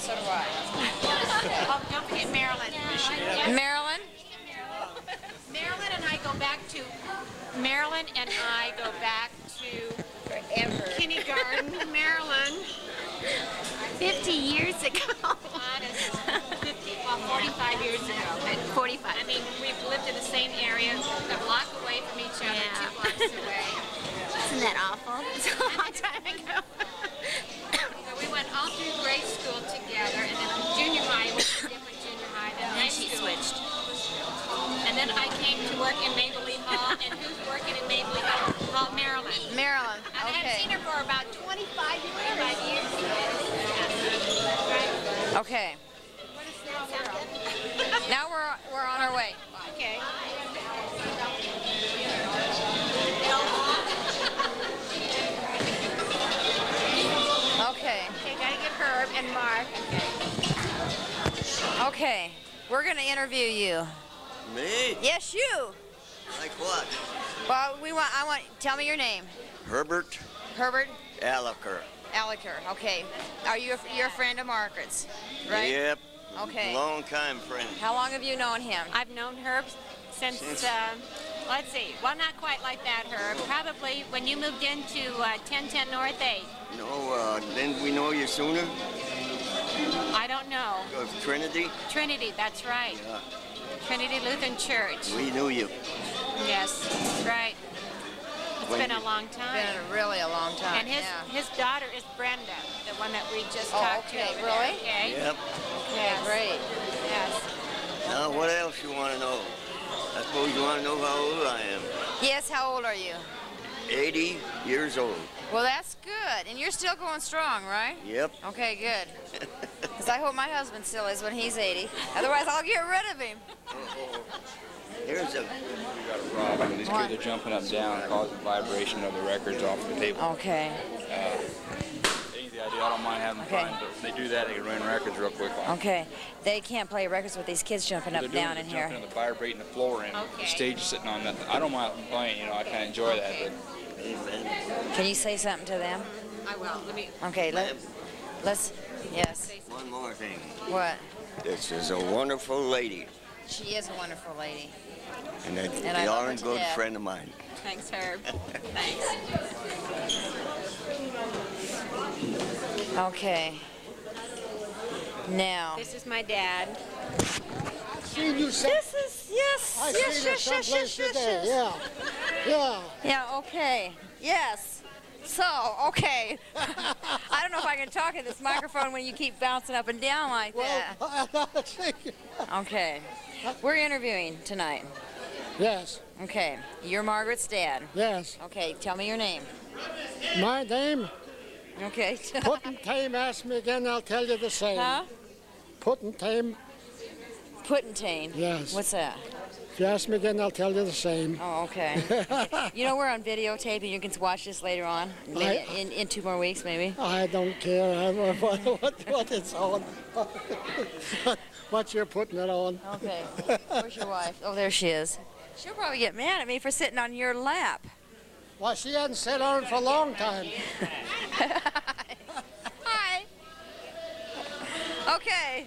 so do I. Oh, don't forget Marilyn. Marilyn? Marilyn and I go back to Forever. kindergarten, Marilyn. 50 years ago. Honest. 45 years ago. But 45. I mean, we've lived in the same area, a block away from each other, Yeah. 2 blocks away. Isn't that awful? It's a long time ago. So we went all through grade school together, and then junior high was a different junior high than high And she school. switched. And then I came to work in Mabley Hall, and who's working in Mabley Hall? Marilyn. Marilyn. I haven't Okay. seen her for about 25 years. Right? Okay. Now we're on our way. Okay. Okay. Okay, gotta get Herb and Mark. Okay. We're gonna interview you. Me? Yes, you. Like what? Well, tell me your name. Herbert Herbert Alaker. Alliker. Okay. You're a friend of Margaret's, right? Yep. Okay. Long time friend. How long have you known him? I've known Herb since let's see, well, not quite like that, Herb. Probably when you moved into 1010 North 8. No, didn't we know you sooner? I don't know. Of Trinity? Trinity, that's right. Yeah. Trinity Lutheran Church. We knew you. Yes, that's right. It's When been a you- long time. Been really a long time. And his daughter is Brenda, the one that we just Oh, talked okay, to. over really? there, okay. Yep. Okay, Yes. great. Yes. Now, what else you want to know? I suppose you want to know how old I am. Yes, how old are you? 80 years old. Well, that's good. And you're still going strong, right? Yep. Okay, good. Because I hope my husband still is when he's 80. Otherwise, I'll get rid of him. Here's a... We got a problem. These What? kids are jumping up and down, causing vibration of the records off the table. Okay. Ain't the idea. I don't mind having Okay. fun, but if they do that, they can ruin records real quick. Okay. They can't play records with these kids jumping up They're and doing down it, in they're here. jumping on the vibrating the floor, and Okay. the stage is sitting on nothing. I don't mind playing, I kind of enjoy that, but Amen. Can you say something to them? I will. Let me. Okay, let's, yes. One more thing. What? This is a wonderful lady, She is a wonderful lady. and a And I love her darn to good death. friend of mine. Thanks, Herb. Thanks. Okay. Now. This is my dad. Seen you some, This is, yes, I yes, seen her yes, yes, someplace yes, yes, today. yes. Yeah. Yeah, okay. Yes. So, okay. I don't know if I can talk at this microphone when you keep bouncing up and down like that. Well, Okay. We're interviewing tonight. yes, Okay. You're Margaret's dad. yes. Okay, tell me your name. My name, Okay. Puttentame. Ask me again, I'll tell you the same. Huh? Puttentame. Puttentane. Yes. What's that? If you ask me again, I'll tell you the same. Oh, okay. You know we're on videotape and you can watch this later on. Maybe in 2 more weeks, maybe. I don't care what it's on. What you're putting it on. Okay. Where's your wife? Oh, there she is. She'll probably get mad at me for sitting on your lap. Well, she hadn't sat on it for a long time. Hi. Okay.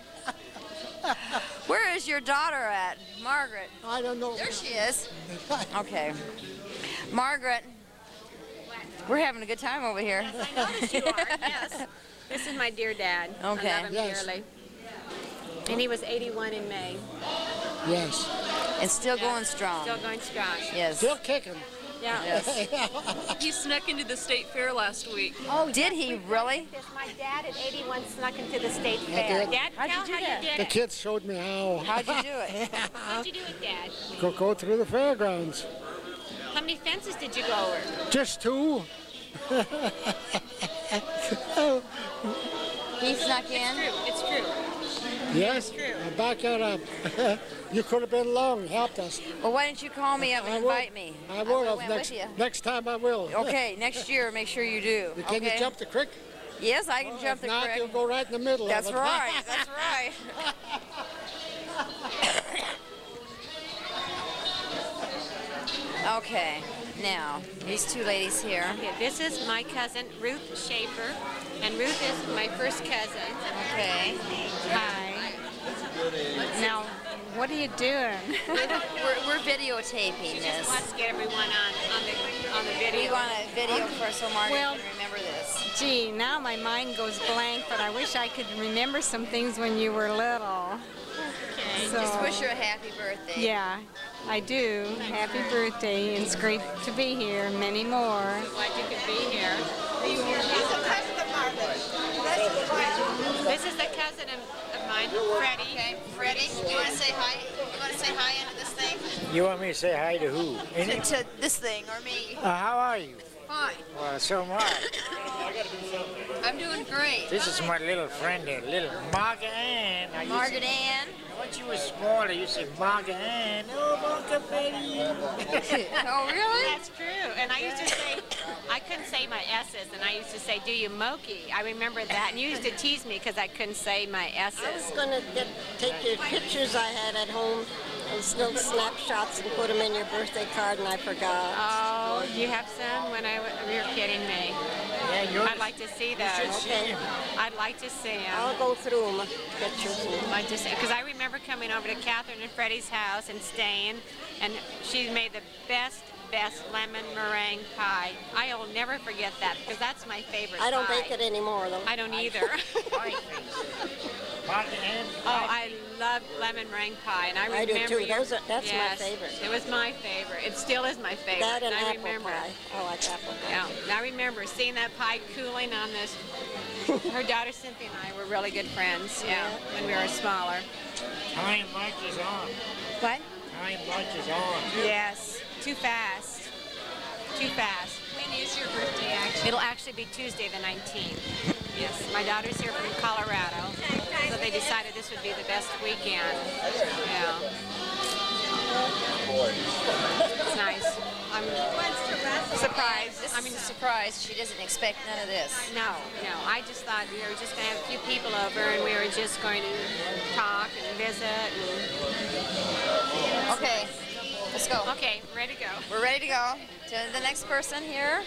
Where is your daughter at? Margaret. I don't know. There she is. Okay. Margaret. We're having a good time over here. I noticed you are, yes. This is my dear dad. Okay. I love him Yes. dearly. And he was 81 in May. Yes. And still going strong. Still going strong. Yes. Still kicking. Yeah. Yes. He snuck into the state fair last week. Oh, did he really? My dad at 81 snuck into the state fair. did. Dad, How'd you tell do how that? you did The it. kids showed me how. How'd you do it? How'd you do it, Dad? Go through the fairgrounds. How many fences did you go over? Just 2. He snuck in. It's true. Yes. true. Back it up. You could have been along, helped us. Well, why didn't you call me up and I will. invite me? I would have went next with you. next time. I will. Okay, next year, make sure you do. Can okay? you jump the creek? Yes, I can jump If the not, creek. you'll go right in the middle That's of it. right. That's right. Okay, now these 2 ladies here. Okay, this is my cousin Ruth Schaefer. And Ruth is my first cousin. Okay. Hi. Now, what are you doing? We're videotaping Just this. wants to get everyone on the We video. want a video for so Margaret Well- can remember this. Gee, now my mind goes blank, but I wish I could remember some things when you were little. So, Just wish her a happy birthday. yeah, I do. Happy birthday. It's great to be here. Many more. Glad you could be here. This is a cousin of mine, Freddie. Okay, Freddie, you want to say hi? You want to say hi into this thing? You want me to say hi to who? To this thing or me? How are you? Fine. Well, so am I. I'm doing great. This is my little friend here, little Margaret Ann. Margaret Ann. When she was smaller, you said Margaret Ann. Oh, Margaret Betty. Oh, really? That's true. And I used to say, I couldn't say my S's, and I used to say, do you Moki? I remember that. And you used to tease me because I couldn't say my I was S's. going to take your pictures I had at home, those little snapshots, and put them in your birthday card, and I forgot. Oh, you have some? You're kidding me. Yeah, yours. I'd like to see those. Okay, I'd like to see them. I'll go through them, pictures. Because I remember coming over to Catherine and Freddie's house and staying, and she made the best lemon meringue pie. I'll never forget that because that's my favorite I don't pie. bake it anymore, though. I don't either. Margaret Ann. Oh, I love lemon meringue pie, and I remember. I do too. your- That's my yes, favorite. It was my favorite. It still is my favorite. That and I apple remember. pie. I like apple pie. Yeah, and I remember seeing that pie cooling on this. Her daughter Cynthia and I were really good friends. Yeah, when we were smaller. Time marches on. What? Time marches on. Yes. Too fast. Too fast. When is your birthday actually? It'll actually be Tuesday the 19th. Yes, my daughter's here from Colorado, so they decided this would be the best weekend. Yeah. It's nice. I'm surprised. This is a surprise. She doesn't expect none of this. No. I just thought we were just going to have a few people over and we were just going to talk and visit. Okay, let's go. Okay, ready to go. We're ready to go to the next person here.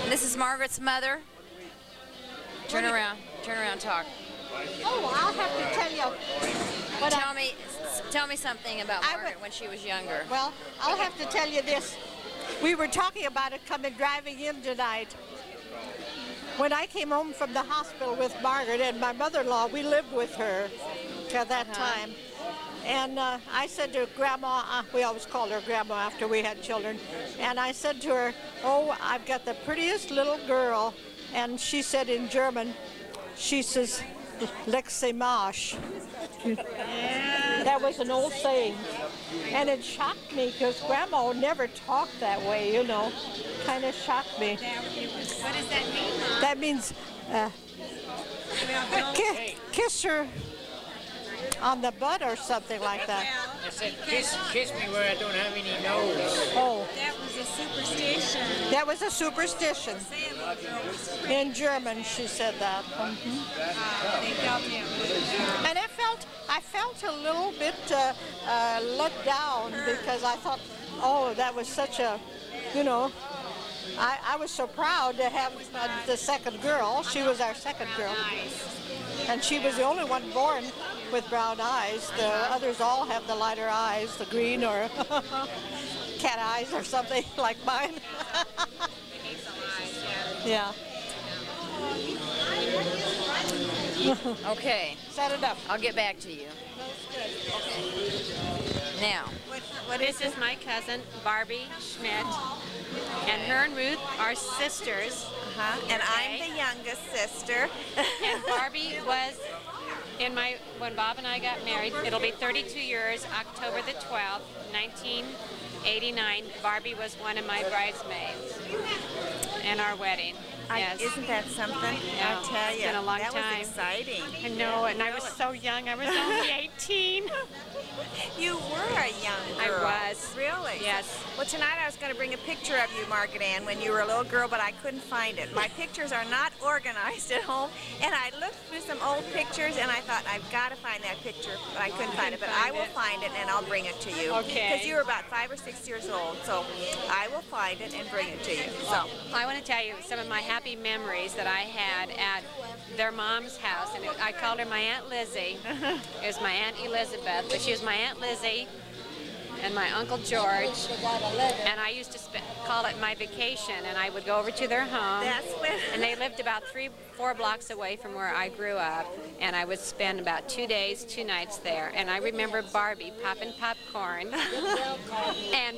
This is Margaret's mother. Turn around, talk. Oh, I'll have to tell you. Tell me something about Margaret when she was younger. Well, I'll have to tell you this. We were talking about it coming driving in tonight. When I came home from the hospital with Margaret and my mother-in-law, we lived with her at that time. And I said to Grandma, we always called her Grandma after we had children, and I said to her, oh, I've got the prettiest little girl. And she said in German, she says, Lexe Marsch. That was an old saying. And it shocked me because Grandma never talked that way, you know. Kind of shocked me. What does that mean, Mom? That means kiss her on the butt or something like that. I said, kiss me where I don't have any nose. Oh, That was a superstition. that was a superstition. In German, she said that. They felt it was And I felt a little bit let down because I thought, oh, that was such a, you know, I was so proud to have the second girl. She was our second girl. And she was the only one born with brown eyes. The others all have the lighter eyes, the green or cat eyes or something like mine. Yeah. Okay, Set it up. I'll get back to you. Now, This is my cousin, Barbie Schmidt, and her and Ruth are sisters. And I'm the youngest sister. And Barbie was when Bob and I got married, it'll be 32 years, October the 12th, 1989. Barbie was one of my bridesmaids in our wedding. Yes. Isn't that something? Yeah, I tell it's you, been a long that time. was exciting. I know, and I was so young. I was only 18. You were a young girl. I was. Really? Yes. Well, tonight I was going to bring a picture of you, Margaret Ann, when you were a little girl, but I couldn't find it. My pictures are not organized at home, and I looked through some old pictures, and I thought, I've got to find that picture, but I couldn't find it. But I will find it, and I'll bring it to you. Okay. Because you were about 5 or 6 years old, so I will find it and bring it to you. So. I want to tell you some of my happiest happy memories that I had at their mom's house, and I called her my Aunt Lizzie. It was my Aunt Elizabeth, but she was my Aunt Lizzie and my Uncle George, and I used to call it my vacation, and I would go over to their home, and they lived about 3-4 blocks away from where I grew up, and I would spend about 2 days, 2 nights there, and I remember Barbie popping popcorn and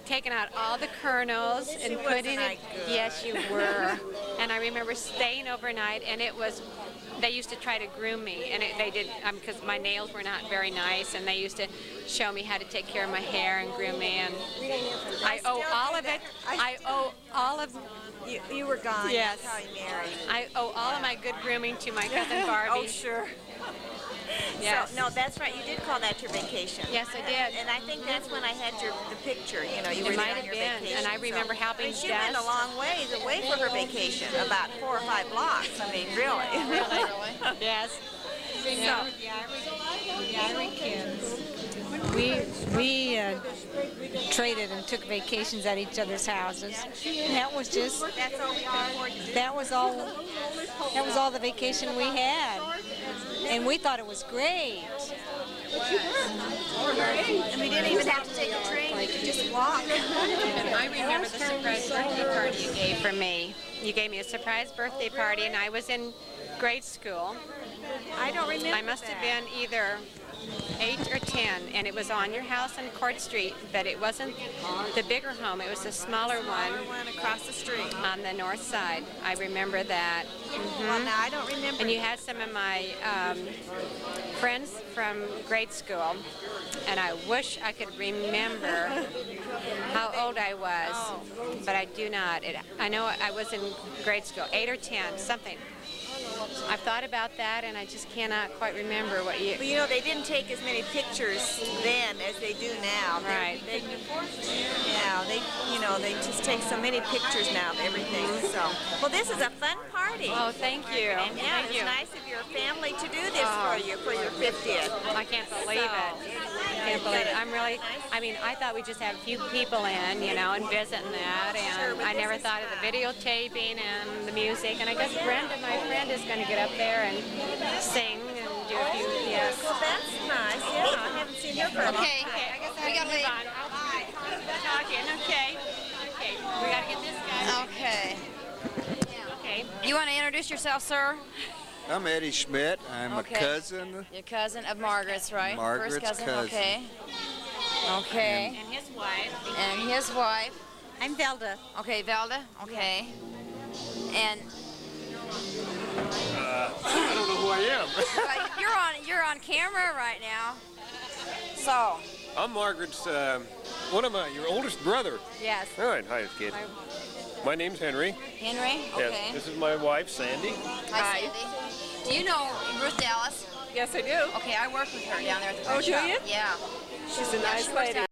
taking out all the kernels and putting it. Yes, you were. And I remember staying overnight, and it was. They used to try to groom me, and they did because my nails were not very nice, and they used to show me how to take care of my hair and groom me. And I owe all of it. I owe all of. You were gone. Yes. That's how you married. I owe all of my good grooming to my cousin Barbie. Oh, sure. Yes. So, no, that's right. You did call that your vacation. Yes, I did. And I think that's when I had the picture. You know, you were It there might on have your been, vacation. and I remember helping I mean, she went Des. a long ways away for her vacation, about 4 or 5 blocks. I mean, really. Really? Yes. So, the Irish kids. We traded and took vacations at each other's houses. And that was just. That's all we could afford to do. That was all. That was all the vacation we had, and we thought it was great. And we didn't even have to take a train. We could just walk. And I remember the surprise birthday party you gave for me. You gave me a surprise birthday party, and I was in grade school. I don't remember. I must have been either 8 or 10, and it was on your house on Court Street, but it wasn't the bigger home. It was the smaller one across the street on the north side. I remember that. Well, now I don't remember. And you had some of my friends from grade school, and I wish I could remember how old I was, but I do not. I know I was in grade school, 8 or 10, something. I've thought about that, and I just cannot quite remember what you. Well, you know, they didn't take as many pictures then as they do now. Right. Yeah, they just take so many pictures now of everything. So, well, this is a fun party. Oh, thank you. And yeah, Thank it's you. nice of your family to do this for your 50th. I can't believe it. I can't believe it. I'm really, I mean, I thought we'd just have a few people in, you know, and visit and that, and I never thought of the videotaping and the music, and I guess Brenda, my friend, is going to get up there and sing and do a few, yes. Well, that's nice. Yeah, I haven't seen her for a long time. Okay, I guess we got to leave. Talking, okay. Okay, we got to get this guy. Okay. Okay. You want to introduce yourself, sir? I'm Eddie Schmidt. I'm Okay. a cousin. Your cousin of Margaret's, right? Margaret's First cousin. cousin. Okay. Okay. And his wife. And his wife. I'm Velda. Okay, Velda. Okay. And I don't know who I am. you're on camera right now. So. I'm Margaret's, your oldest brother. Yes. All right, hi, kid. My name's Henry. Henry. Okay. Yes, this is my wife, Sandy. Hi, Sandy. Do you know Ruth Dallas? Yes, I do. Okay, I work with her down there at the Oh, print do shop. you? Yeah. She's a nice she works lady.